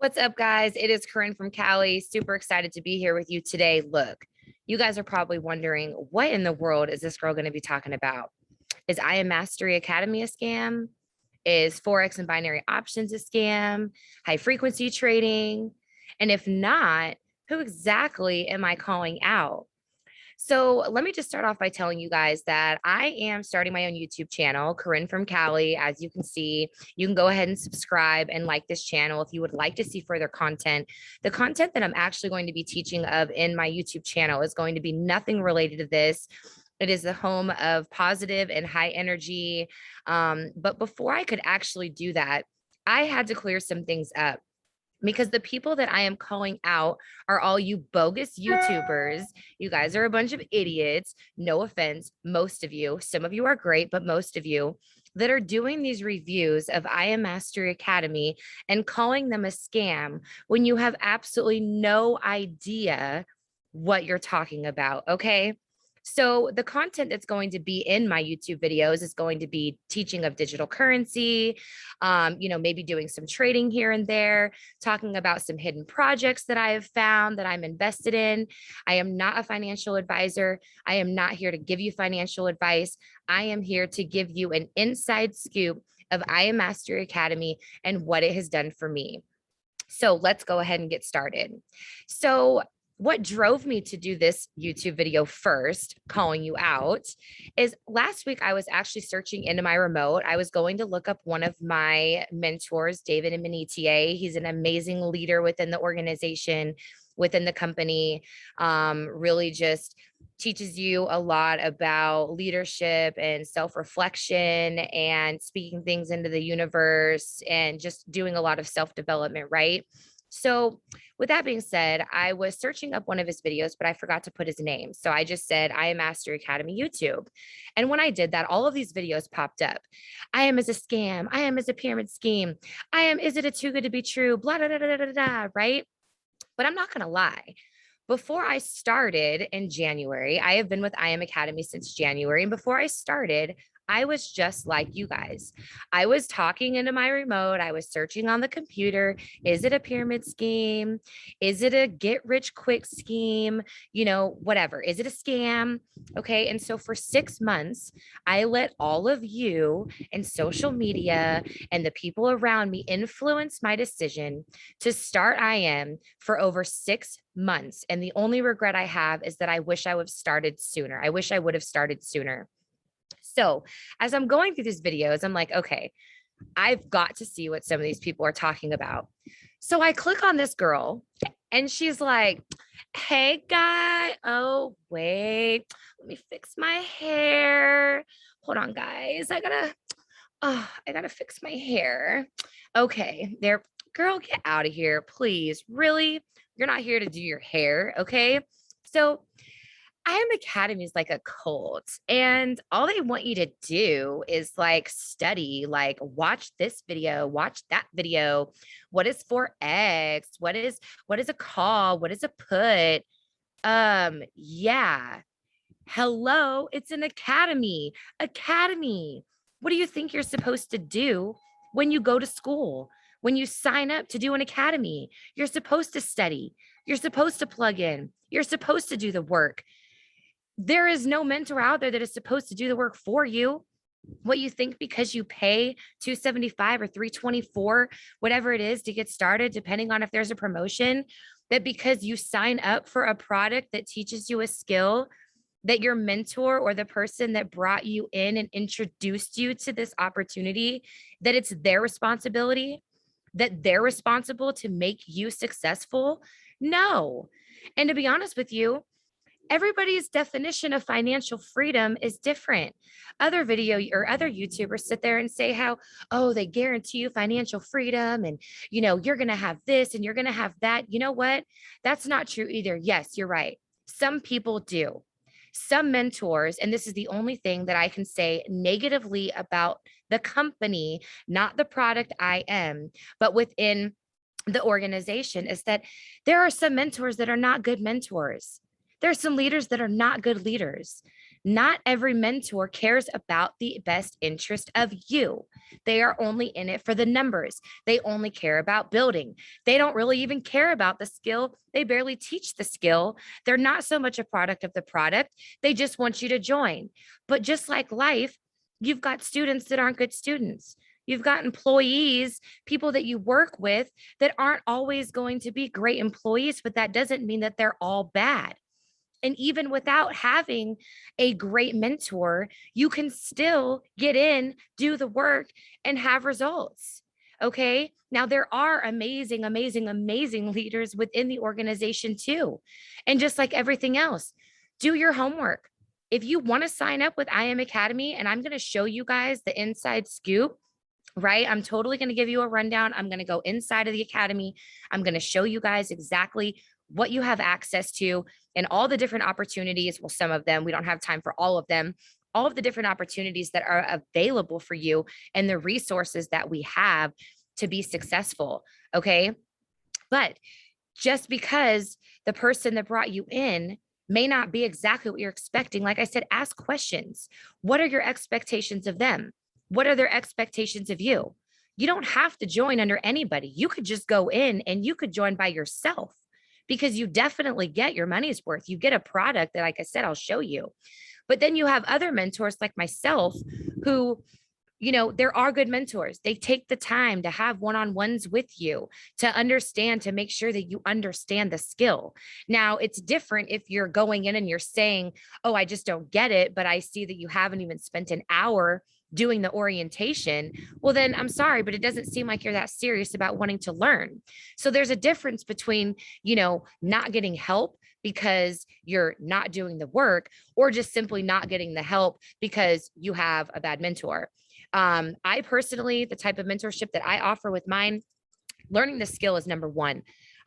What's up, guys? It is Corinne from Cali. Super excited to be here with you today. Look, you guys are probably wondering, what in the world is this girl going to be talking about? Is I Am Mastery Academy a scam? Is Forex and binary options a scam? High frequency trading? And if not, who exactly am I calling out? So let me just start off by telling you guys that I am starting my own YouTube channel, Corinne from Cali. As you can see, you can go ahead and subscribe and like this channel if you would like to see further content. The content that I'm actually going to be teaching of in my YouTube channel is going to be nothing related to this. It is the home of positive and high energy. But before I could actually do that, I had to clear some things up because the people that I am calling out are all you bogus YouTubers. You guys are a bunch of idiots. No offense, most of you. Some of you are great, but most of you that are doing these reviews of I Am Mastery Academy and calling them a scam when you have absolutely no idea what you're talking about. Okay. So the content that's going to be in my YouTube videos is going to be teaching of digital currency, maybe doing some trading here and there, talking about some hidden projects that I have found that I'm invested in. I am not a financial advisor. I am not here to give you financial advice. I am here to give you an inside scoop of I Am Mastery Academy and what it has done for me. So let's go ahead and get started. So what drove me to do this YouTube video first, calling you out, is last week I was actually searching into my remote. I was going to look up one of my mentors, David Imanitie. He's an amazing leader within the organization, within the company, really just teaches you a lot about leadership and self-reflection and speaking things into the universe and just doing a lot of self-development, right? So with that being said, I was searching up one of his videos, but I forgot to put his name. So I just said, I Am Master Academy YouTube. And when I did that, all of these videos popped up. I am as a scam. I am as a pyramid scheme. I am, is it a too good to be true? Blah, blah, blah, blah, blah, blah, right? But I'm not going to lie. Before I started in January, I have been with I Am Academy since January. And before I started, I was just like you guys. I was talking into my remote. I was searching on the computer. Is it a pyramid scheme? Is it a get rich quick scheme? Whatever. Is it a scam? Okay. And so for 6 months, I let all of you and social media and the people around me influence my decision to start I Am for over 6 months. And the only regret I have is that I wish I would have started sooner. I wish I would have started sooner. So as I'm going through these videos, I'm like, okay, I've got to see what some of these people are talking about. So I click on this girl and she's like, hey, guy. Oh, wait, let me fix my hair. Hold on, guys. I gotta fix my hair. Okay, there, girl, get out of here, please. Really? You're not here to do your hair, okay? So I Am Academy is like a cult, and all they want you to do is like study, like watch this video, watch that video. What is Forex? What is a call? What is a put? Yeah. Hello, it's an academy. Academy. What do you think you're supposed to do when you go to school? When you sign up to do an academy, you're supposed to study. You're supposed to plug in. You're supposed to do the work. There is no mentor out there that is supposed to do the work for you. What you think because you pay 275 or 324, whatever it is to get started, depending on if there's a promotion, that because you sign up for a product that teaches you a skill, that your mentor or the person that brought you in and introduced you to this opportunity, that it's their responsibility, that they're responsible to make you successful? No. And to be honest with you, everybody's definition of financial freedom is different. Other video or other YouTubers sit there and say how, oh, they guarantee you financial freedom and, you're going to have this and you're going to have that. You know what? That's not true either. Yes, you're right. Some people do. Some mentors, and this is the only thing that I can say negatively about the company, not the product I am, but within the organization, is that there are some mentors that are not good mentors. There are some leaders that are not good leaders. Not every mentor cares about the best interest of you. They are only in it for the numbers. They only care about building. They don't really even care about the skill. They barely teach the skill. They're not so much a product of the product. They just want you to join. But just like life, you've got students that aren't good students. You've got employees, people that you work with that aren't always going to be great employees, but that doesn't mean that they're all bad. And even without having a great mentor, you can still get in, do the work, and have results. Okay. Now, there are amazing, amazing, amazing leaders within the organization too. And just like everything else, do your homework. If you want to sign up with I Am Academy, and I'm going to show you guys the inside scoop, right? I'm totally going to give you a rundown. I'm going to go inside of the academy. I'm going to show you guys exactly what you have access to and all the different opportunities. Well, some of them, we don't have time for all of them, all of the different opportunities that are available for you and the resources that we have to be successful. Okay. But just because the person that brought you in may not be exactly what you're expecting, like I said, ask questions. What are your expectations of them? What are their expectations of you? You don't have to join under anybody. You could just go in and you could join by yourself because you definitely get your money's worth. You get a product that, like I said, I'll show you. But then you have other mentors like myself who, there are good mentors. They take the time to have one-on-ones with you to understand, to make sure that you understand the skill. Now, it's different if you're going in and you're saying, oh, I just don't get it, but I see that you haven't even spent an hour doing the orientation. Well, then I'm sorry, but it doesn't seem like you're that serious about wanting to learn. So there's a difference between, not getting help because you're not doing the work, or just simply not getting the help because you have a bad mentor. I personally, the type of mentorship that I offer with mine, learning the skill is number one.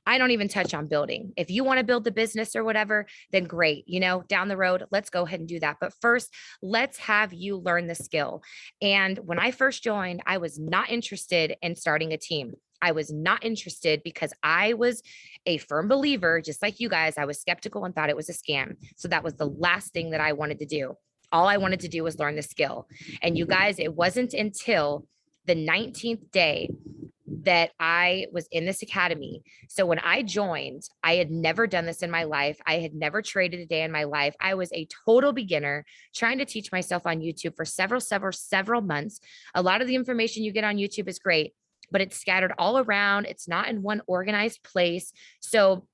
I don't even touch on building. If you want to build the business or whatever, then great. Down the road, let's go ahead and do that. But first, let's have you learn the skill. And when I first joined, I was not interested in starting a team. I was not interested because I was a firm believer, just like you guys. I was skeptical and thought it was a scam. So that was the last thing that I wanted to do. All I wanted to do was learn the skill. And you guys, it wasn't until the 19th day that I was in this academy. So when I joined, I had never done this in my life. I had never traded a day in my life. I was a total beginner trying to teach myself on YouTube for several months. A lot of the information you get on YouTube is great, but it's scattered all around. It's not in one organized place. So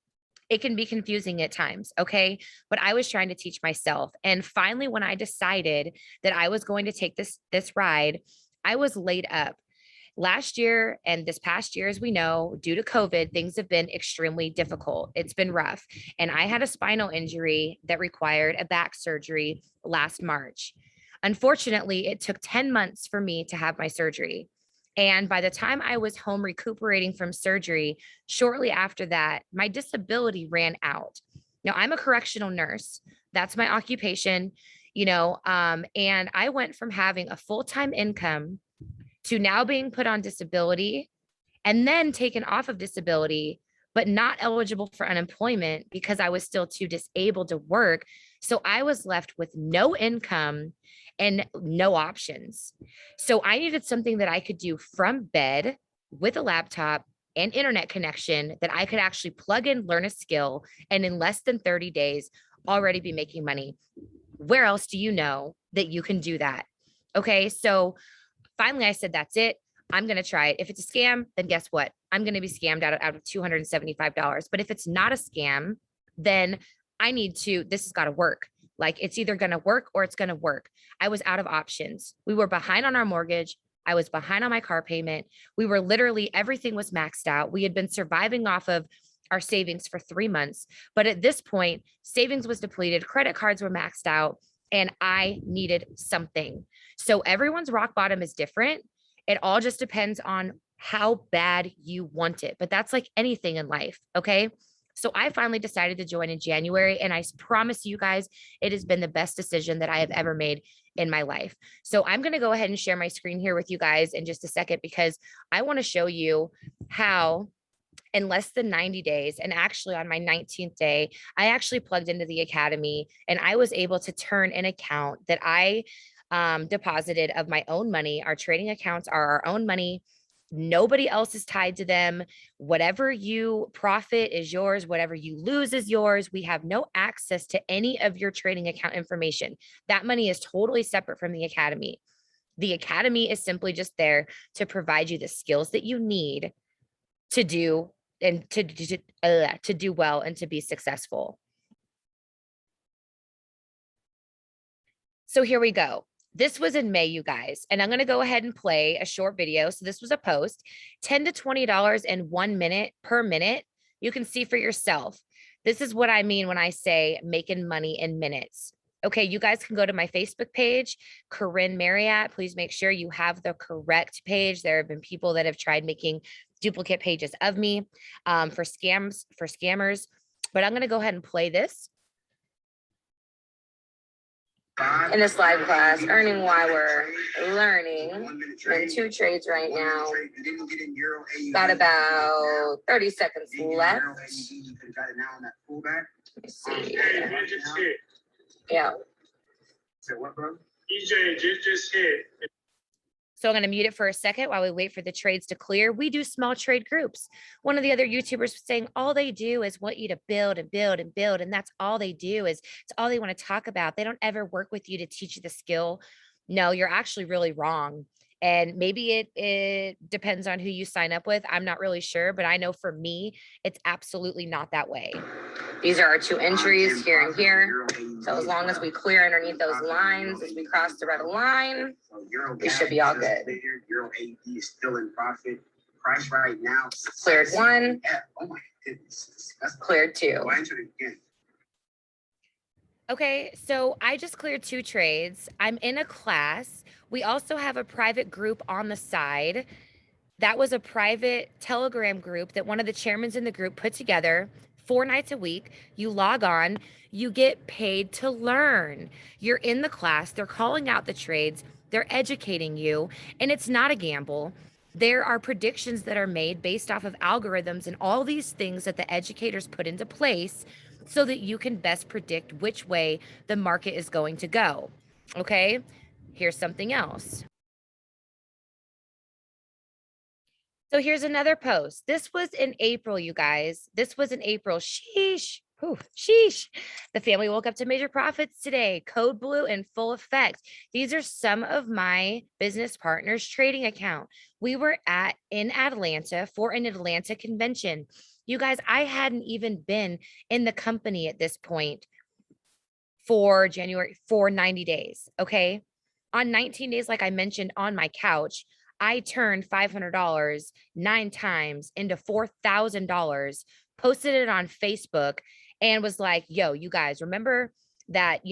it can be confusing at times. Okay. But I was trying to teach myself. And finally, when I decided that I was going to take this ride, I was laid up. Last year and this past year, as we know, due to COVID, things have been extremely difficult. It's been rough. And I had a spinal injury that required a back surgery last March. Unfortunately, it took 10 months for me to have my surgery. And by the time I was home recuperating from surgery, shortly after that, my disability ran out. Now, I'm a correctional nurse. That's my occupation, and I went from having a full-time income to now being put on disability and then taken off of disability, but not eligible for unemployment because I was still too disabled to work. So I was left with no income and no options. So I needed something that I could do from bed with a laptop and internet connection that I could actually plug in, learn a skill, and in less than 30 days, already be making money. Where else do you know that you can do that? Okay. So finally, I said, that's it. I'm going to try it. If it's a scam, then guess what? I'm going to be scammed out of $275. But if it's not a scam, then this has got to work. Like it's either going to work or it's going to work. I was out of options. We were behind on our mortgage. I was behind on my car payment. We were literally, everything was maxed out. We had been surviving off of our savings for 3 months. But at this point, savings was depleted. Credit cards were maxed out. And I needed something. So everyone's rock bottom is different. It all just depends on how bad you want it. But that's like anything in life. Okay. So I finally decided to join in January. And I promise you guys, it has been the best decision that I have ever made in my life. So I'm going to go ahead and share my screen here with you guys in just a second, because I want to show you how in less than 90 days. And actually, on my 19th day, I actually plugged into the academy and I was able to turn an account that I deposited of my own money. Our trading accounts are our own money. Nobody else is tied to them. Whatever you profit is yours. Whatever you lose is yours. We have no access to any of your trading account information. That money is totally separate from the academy. The academy is simply just there to provide you the skills that you need to do and to do well and to be successful. So here we go. This was in May, you guys, and I'm going to go ahead and play a short video. So this was a post, $10 to $20 in 1 minute per minute. You can see for yourself. This is what I mean when I say making money in minutes. Okay, you guys can go to my Facebook page, Corinne Marriott. Please make sure you have the correct page. There have been people that have tried making duplicate pages of me for scammers. But I'm going to go ahead and play this. In this live class, earning why we're learning in 2 trades right now. Got about 30 seconds left. Let me see. Yeah. So what, bro? EJ just hit. So I'm going to mute it for a second while we wait for the trades to clear. We do small trade groups. One of the other YouTubers was saying all they do is want you to build and build and build. And that's all they do is it's all they want to talk about. They don't ever work with you to teach you the skill. No, you're actually really wrong. And maybe it depends on who you sign up with. I'm not really sure, but I know for me, it's absolutely not that way. These are our 2 entries here and here. So as long as we clear underneath those lines, as we cross the red line, we should be all good. Euro AD is still in profit. Price right now. Cleared 1. Oh my goodness. Cleared 2. Okay, so I just cleared 2 trades. I'm in a class. We also have a private group on the side. That was a private Telegram group that one of the chairmen in the group put together 4 nights a week. You log on, you get paid to learn. You're in the class, they're calling out the trades, they're educating you, and it's not a gamble. There are predictions that are made based off of algorithms and all these things that the educators put into place so that you can best predict which way the market is going to go. Okay, here's something else. So here's another post. This was in April, you guys. This was in April. Sheesh. Whew, sheesh. The family woke up to major profits today. Code blue in full effect. These are some of my business partners' trading account. We were in Atlanta for an Atlanta convention. You guys, I hadn't even been in the company at this point for 90 days. Okay. On 19 days, like I mentioned on my couch, I turned $500 9 times into $4,000, posted it on Facebook and was like, yo, you guys remember that,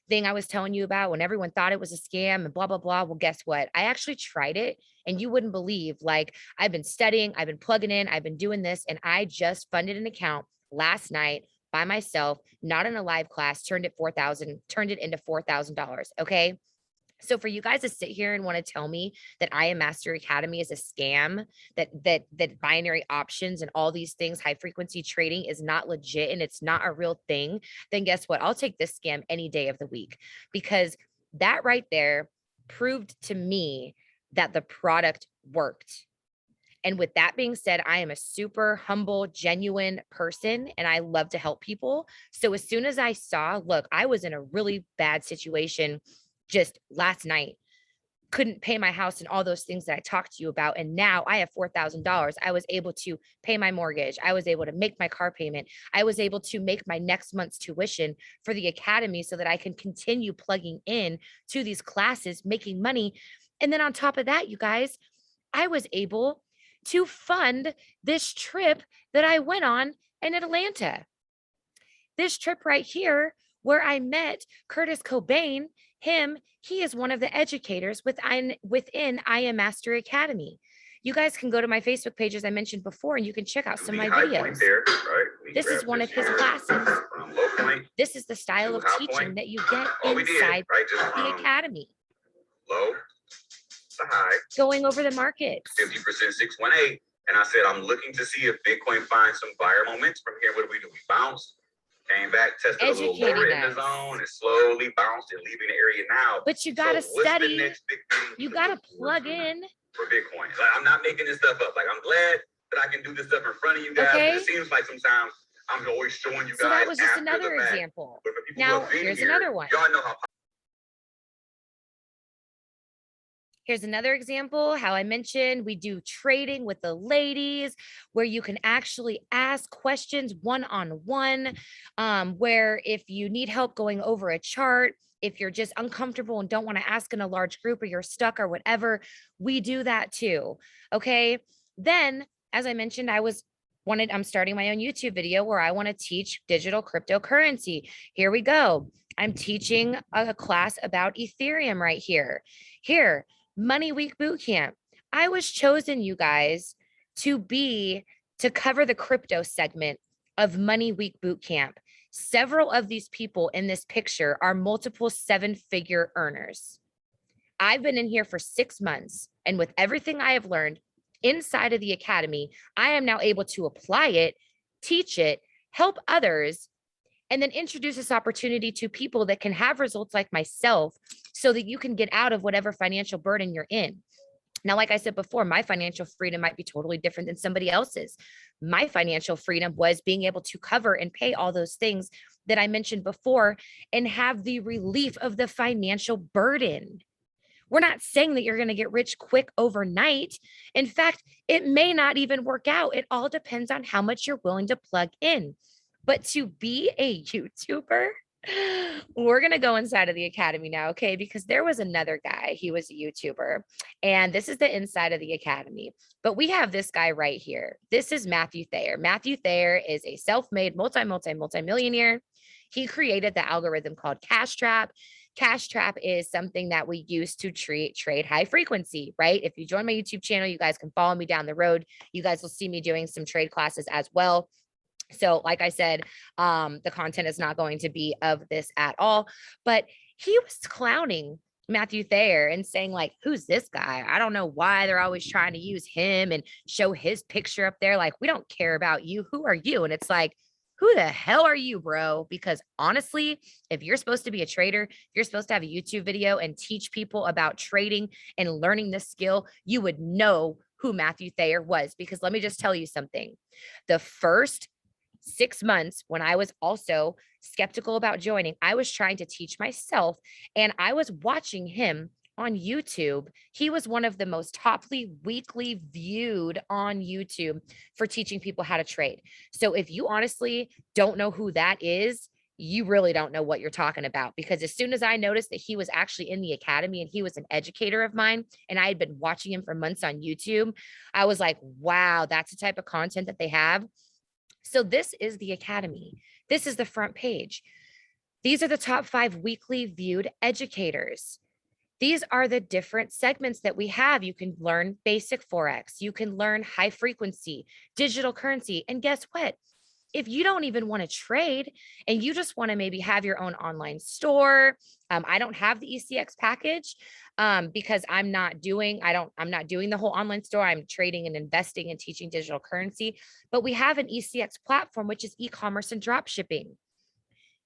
thing I was telling you about when everyone thought it was a scam and blah, blah, blah. Well, guess what? I actually tried it and you wouldn't believe, like I've been studying, I've been plugging in, I've been doing this, and I just funded an account last night by myself, not in a live class, turned it into $4,000. Okay. So for you guys to sit here and want to tell me that I Am Master Academy is a scam, that binary options and all these things, high frequency trading is not legit and it's not a real thing, then guess what? I'll take this scam any day of the week, because that right there proved to me that the product worked. And with that being said, I am a super humble, genuine person, and I love to help people. So as soon as I saw, look, I was in a really bad situation just last night, couldn't pay my house and all those things that I talked to you about. And now I have $4,000. I was able to pay my mortgage. I was able to make my car payment. I was able to make my next month's tuition for the academy so that I can continue plugging in to these classes, making money. And then on top of that, you guys, I was able to fund this trip that I went on in Atlanta. This trip right here, where I met Curtis Cobain, he is one of the educators within I Am Master Academy. You guys can go to my Facebook page, as I mentioned before, and you can check out some of my videos. This is one of his classes. This is the style of teaching that you get inside the academy. Low, the high. Going over the markets. 50% 618. And I said, I'm looking to see if Bitcoin finds some buyer momentum from here. What do? We bounced, came back, tested a little lower in the zone, and slowly bounced and leaving the area now. But you gotta study. The next big thing you gotta plug in for Bitcoin. Like, I'm not making this stuff up. Like, I'm glad that I can do this stuff in front of you guys. Okay. It seems like sometimes I'm always showing you guys. So that was just another example. Now here's another one. Y'all know how. Here's another example, how I mentioned we do trading with the ladies where you can actually ask questions one-on-one, where if you need help going over a chart, if you're just uncomfortable and don't want to ask in a large group or you're stuck or whatever, we do that too. Okay. Then, as I mentioned, I'm starting my own YouTube video where I want to teach digital cryptocurrency. Here we go. I'm teaching a class about Ethereum right here. Here, Money Week Bootcamp. I was chosen, you guys, to cover the crypto segment of Money Week Bootcamp. Several of these people in this picture are multiple 7-figure earners. I've been in here for 6 months, and with everything I have learned inside of the academy, I am now able to apply it, teach it, help others, and then introduce this opportunity to people that can have results like myself so that you can get out of whatever financial burden you're in. Now, like I said before, my financial freedom might be totally different than somebody else's. My financial freedom was being able to cover and pay all those things that I mentioned before and have the relief of the financial burden. We're not saying that you're going to get rich quick overnight. In fact, it may not even work out. It all depends on how much you're willing to plug in. But to be a YouTuber, we're going to go inside of the academy now, okay? Because there was another guy, he was a YouTuber, and this is the inside of the academy. But we have this guy right here. This is Matthew Thayer. Matthew Thayer is a self-made multi-millionaire. He created the algorithm called Cash Trap. Cash Trap is something that we use to trade high frequency, right? If you join my YouTube channel, you guys can follow me down the road. You guys will see me doing some trade classes as well. So like I said, the content is not going to be of this at all, but he was clowning Matthew Thayer and saying like, who's this guy? I don't know why they're always trying to use him and show his picture up there. Like, we don't care about you. Who are you? And it's like, who the hell are you, bro? Because honestly, if you're supposed to be a trader, you're supposed to have a YouTube video and teach people about trading and learning this skill, you would know who Matthew Thayer was. Because let me just tell you something. The first 6 months when I was also skeptical about joining, I was trying to teach myself and I was watching him on YouTube. He was one of the most toply weekly viewed on YouTube for teaching people how to trade. So if you honestly don't know who that is, you really don't know what you're talking about, because as soon as I noticed that he was actually in the academy and he was an educator of mine and I had been watching him for months on YouTube, I was like, wow, that's the type of content that they have. So this is the academy. This is the front page. These are the top 5 weekly viewed educators. These are the different segments that we have. You can learn basic Forex. You can learn high frequency, digital currency. And guess what? If you don't even want to trade and you just want to maybe have your own online store, I don't have the ECX package because I'm not doing the whole online store. I'm trading and investing and teaching digital currency, but we have an ECX platform, which is e-commerce and drop shipping,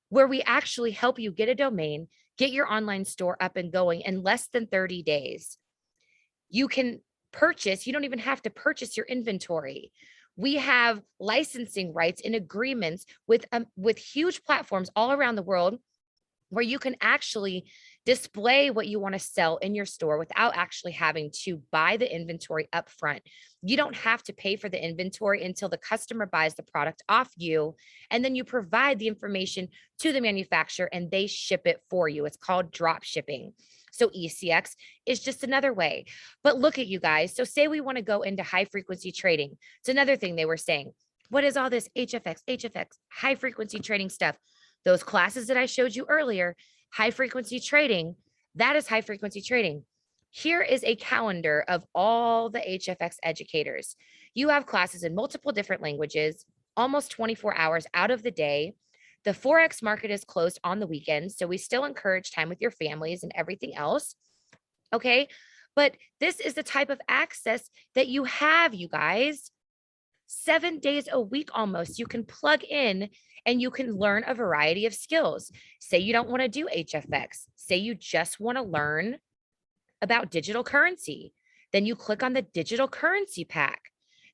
where we actually help you get a domain, get your online store up and going in less than 30 days. You can purchase, you don't even have to purchase your inventory. We have licensing rights and agreements with huge platforms all around the world where you can actually display what you want to sell in your store without actually having to buy the inventory up front. You don't have to pay for the inventory until the customer buys the product off you, and then you provide the information to the manufacturer and they ship it for you. It's called drop shipping. So ECX is just another way. But look at you guys. So say we want to go into high frequency trading. It's another thing they were saying. What is all this HFX, high frequency trading stuff? Those classes that I showed you earlier, high frequency trading, that is high frequency trading. Here is a calendar of all the HFX educators. You have classes in multiple different languages, almost 24 hours out of the day. The Forex market is closed on the weekends, so we still encourage time with your families and everything else. Okay, but this is the type of access that you have, you guys. 7 days a week almost. You can plug in and you can learn a variety of skills. Say you don't want to do HFX. Say you just want to learn about digital currency. Then you click on the digital currency pack.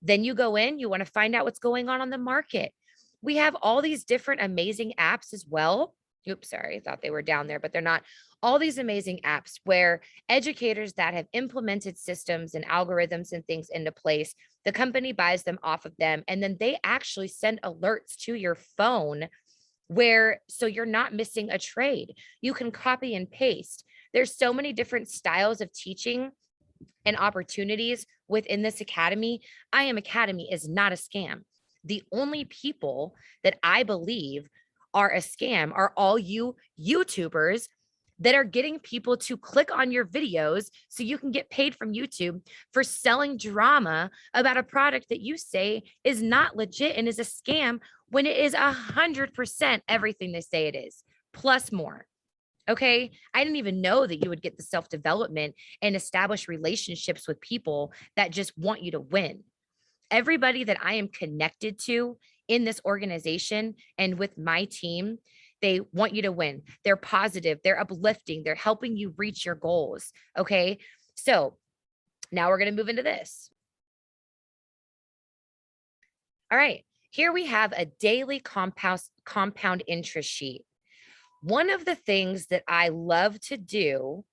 Then you go in, you want to find out what's going on the market. We have all these different amazing apps as well. Oops, sorry, I thought they were down there, but they're not. All these amazing apps where educators that have implemented systems and algorithms and things into place, the company buys them off of them, and then they actually send alerts to your phone where so you're not missing a trade. You can copy and paste. There's so many different styles of teaching and opportunities within this academy. I Am Academy is not a scam. The only people that I believe are a scam are all you YouTubers that are getting people to click on your videos so you can get paid from YouTube for selling drama about a product that you say is not legit and is a scam when it is 100% everything they say it is, plus more. Okay. I didn't even know that you would get the self-development and establish relationships with people that just want you to win. Everybody that I am connected to in this organization and with my team, they want you to win. They're positive, they're uplifting, they're helping you reach your goals. Okay. So now we're going to move into this. All right. Here we have a daily compound interest sheet. One of the things that I love to do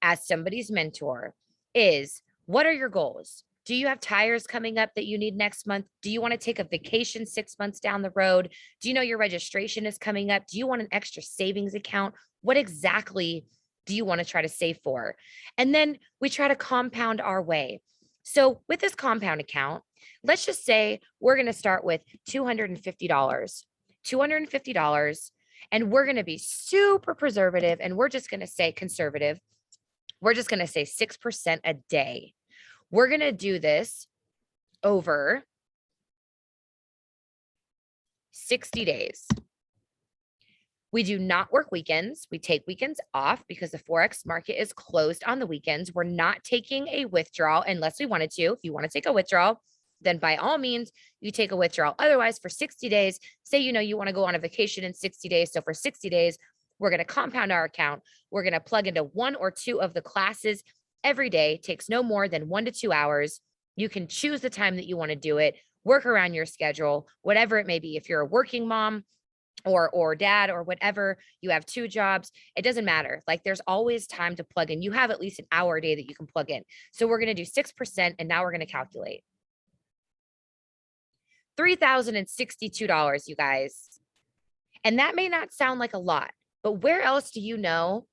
as somebody's mentor is, what are your goals? Do you have tires coming up that you need next month? Do you want to take a vacation 6 months down the road? Do you know your registration is coming up? Do you want an extra savings account? What exactly do you want to try to save for? And then we try to compound our way. So with this compound account, let's just say we're going to start with $250, $250, and we're going to be super preservative, and we're just going to say conservative. We're just going to say 6% a day. We're going to do this over 60 days. We do not work weekends. We take weekends off because the Forex market is closed on the weekends. We're not taking a withdrawal unless we wanted to. If you want to take a withdrawal, then by all means, you take a withdrawal. Otherwise, for 60 days, say, you want to go on a vacation in 60 days. So for 60 days, we're going to compound our account. We're going to plug into 1 or 2 of the classes every day. It takes no more than 1 to 2 hours. You can choose the time that you want to do it, work around your schedule, whatever it may be. If you're a working mom or dad or whatever, you have 2 jobs, it doesn't matter. Like, there's always time to plug in. You have at least an hour a day that you can plug in. So we're going to do 6%, and now we're going to calculate. $3,062, you guys. And that may not sound like a lot, but where else do you know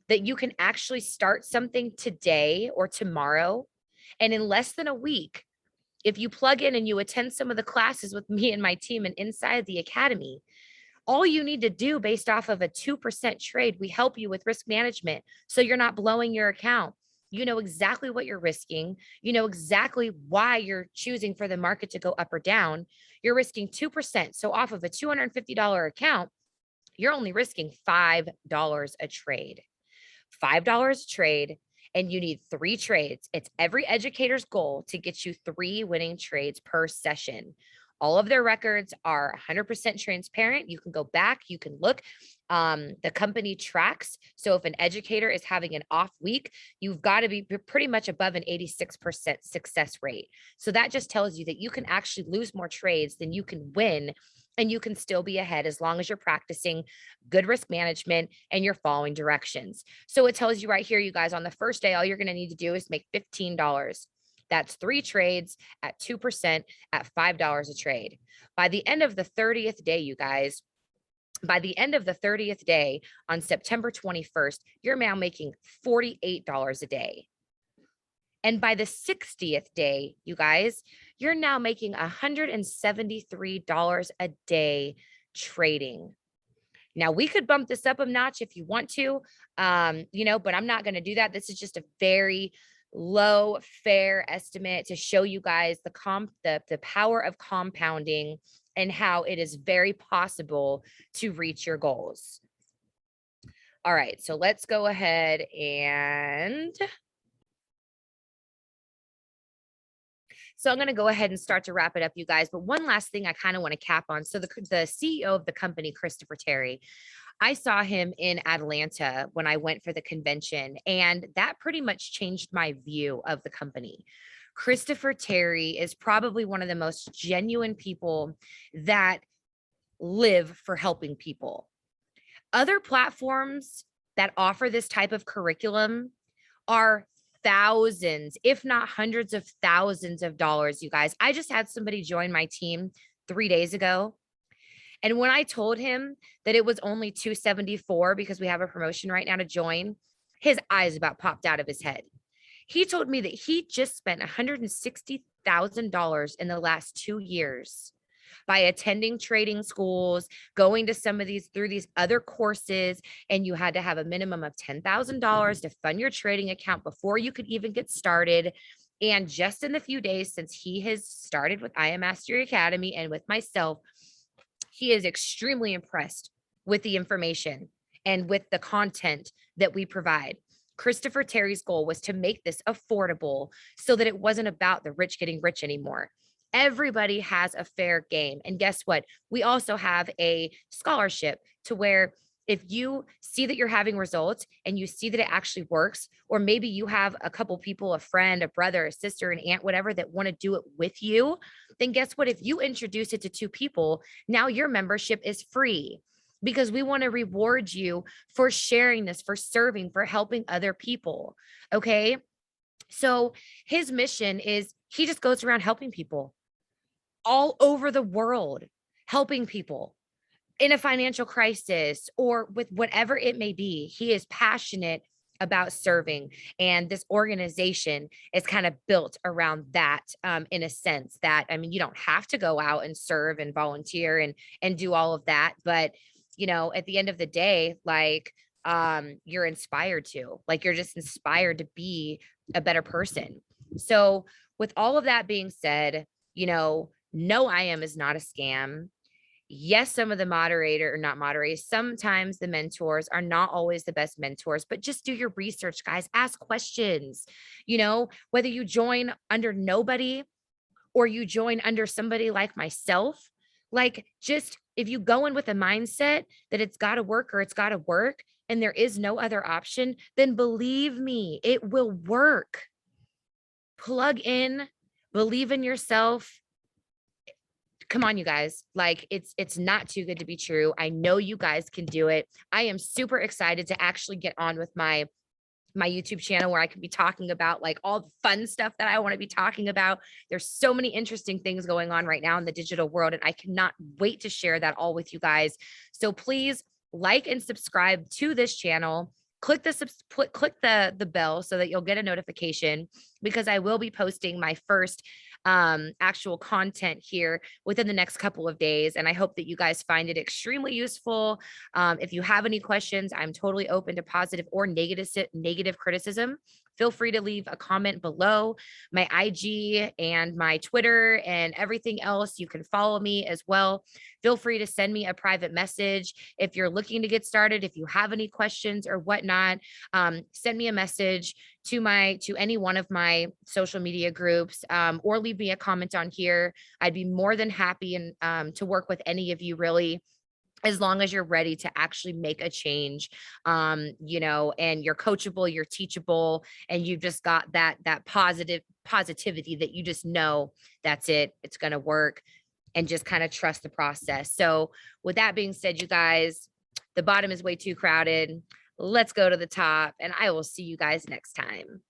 that you can actually start something today or tomorrow? And in less than a week, if you plug in and you attend some of the classes with me and my team and inside the academy, all you need to do based off of a 2% trade, we help you with risk management so you're not blowing your account. You know exactly what you're risking. You know exactly why you're choosing for the market to go up or down. You're risking 2%. So off of a $250 account, you're only risking $5 a trade. $5 a trade, and you need 3 trades. It's every educator's goal to get you 3 winning trades per session. All of their records are 100% transparent. You can go back, you can look. The company tracks. So if an educator is having an off week, you've got to be pretty much above an 86% success rate. So that just tells you that you can actually lose more trades than you can win, and you can still be ahead as long as you're practicing good risk management and you're following directions. So it tells you right here, you guys, on the first day, all you're going to need to do is make $15. That's 3 trades at 2% at $5 a trade. By the end of the 30th day, you guys, by the end of the 30th day on September 21st, you're now making $48 a day. And by the 60th day, you guys, you're now making $173 a day trading. Now, we could bump this up a notch if you want to, but I'm not going to do that. This is just a very low, fair estimate to show you guys the power of compounding and how it is very possible to reach your goals. All right, so let's go ahead So I'm going to go ahead and start to wrap it up, you guys. But one last thing I kind of want to cap on. So the CEO of the company, Christopher Terry, I saw him in Atlanta when I went for the convention, and that pretty much changed my view of the company. Christopher Terry is probably one of the most genuine people that live for helping people. Other platforms that offer this type of curriculum are thousands, if not hundreds of thousands of dollars, you guys. I just had somebody join my team 3 days ago. And when I told him that it was only $274 because we have a promotion right now to join, his eyes about popped out of his head. He told me that he just spent $160,000 in the last 2 years by attending trading schools, going to some of these through these other courses, and you had to have a minimum of $10,000 to fund your trading account before you could even get started. And just in the few days since he has started with I Am Mastery Academy and with myself, he is extremely impressed with the information and with the content that we provide. Christopher Terry's goal was to make this affordable so that it wasn't about the rich getting rich anymore. Everybody has a fair game. And guess what? We also have a scholarship to where if you see that you're having results and you see that it actually works, or maybe you have a couple people, a friend, a brother, a sister, an aunt, whatever, that want to do it with you, then guess what? If you introduce it to 2 people, now your membership is free, because we want to reward you for sharing this, for serving, for helping other people. Okay. So his mission is he just goes around helping people all over the world, helping people in a financial crisis or with whatever it may be. He is passionate about serving, and this organization is kind of built around that, in a sense that, I mean, you don't have to go out and serve and volunteer and do all of that, but at the end of the day, like, you're inspired to, like, you're just inspired to be a better person. So with all of that being said, no, I Am is not a scam. Yes, some of the moderator or not moderators, sometimes the mentors are not always the best mentors, but just do your research, guys. Ask questions. Whether you join under nobody or you join under somebody like myself, like, just if you go in with a mindset that it's got to work or it's got to work and there is no other option, then believe me, it will work. Plug in, believe in yourself. Come on, you guys. Like, it's not too good to be true. I know you guys can do it. I am super excited to actually get on with my YouTube channel where I can be talking about like all the fun stuff that I want to be talking about. There's so many interesting things going on right now in the digital world, and I cannot wait to share that all with you guys. So please like and subscribe to this channel. Click the bell so that you'll get a notification, because I will be posting my first actual content here within the next couple of days. And I hope that you guys find it extremely useful. If you have any questions, I'm totally open to positive or negative criticism. Feel free to leave a comment below. My IG and my Twitter and everything else, you can follow me as well. Feel free to send me a private message if you're looking to get started. If you have any questions or whatnot, send me a message to any one of my social media groups, or leave me a comment on here. I'd be more than happy and to work with any of you, really, as long as you're ready to actually make a change, and you're coachable, you're teachable, and you've just got that positivity that you just know that's it, it's going to work, and just kind of trust the process. So with that being said, you guys, the bottom is way too crowded. Let's go to the top, and I will see you guys next time.